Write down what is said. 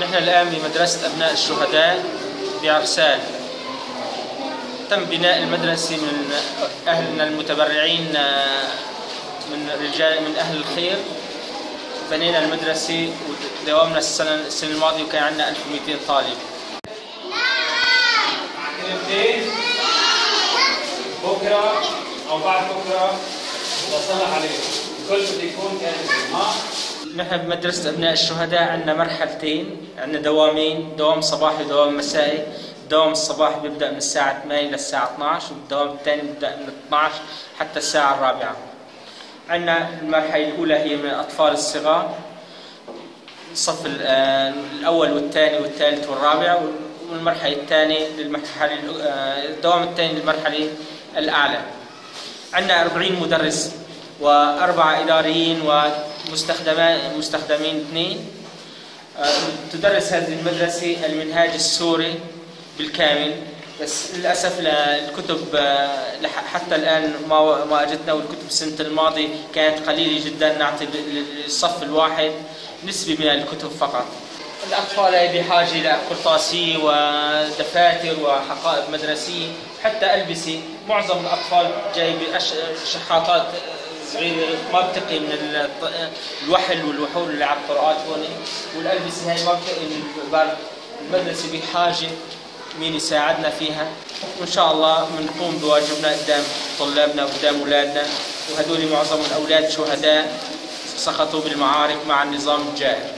نحن الآن بمدرسة أبناء الشهداء بعرسال. تم بناء المدرسة من أهلنا المتبرعين، من أهل الخير. بنينا المدرسة وداومنا السنة الماضية وكان عندنا 1200 طالب. كلمتين بكرة أو بعد بكرة بصلح عليهم، الكل بده يكون كامل. نحن بمدرسة أبناء الشهداء عندنا مرحلتين، عندنا دوامين، دوام صباحي ودوام مسائي. الدوام الصباحي بيبدأ من الساعة 8 للساعة 12، والدوام الثاني بيبدأ من 12 حتى الساعة 4. عندنا المرحلة الأولى هي من الأطفال الصغار، الصف الأول والثاني والثالث والرابع، والمرحلة الثانية الدوام الثاني للمرحلة الأعلى. عندنا 40 مدرس و4 إداريين ومستخدمين 2. تدرس هذه المدرسة المنهاج السوري بالكامل، بس للأسف الكتب حتى الآن ما أجتنا، والكتب السنة الماضية كانت قليلة جدا، نعطي للصف الواحد نسبة من الكتب فقط. الأطفال بحاجة لقرطاسية ودفاتر وحقائب مدرسية، حتى ألبسة. معظم الأطفال جاي بشحاطات صغيرة ما بتقي من الوحل والوحول اللي على الطرقات هون، والألبسة هاي ما بتقي من البرد. المدرسة بحاجة مين يساعدنا فيها، وإن شاء الله بنقوم بواجبنا قدام طلابنا وقدام أولادنا، وهدول معظم الأولاد شهداء سقطوا بالمعارك مع النظام الجائر.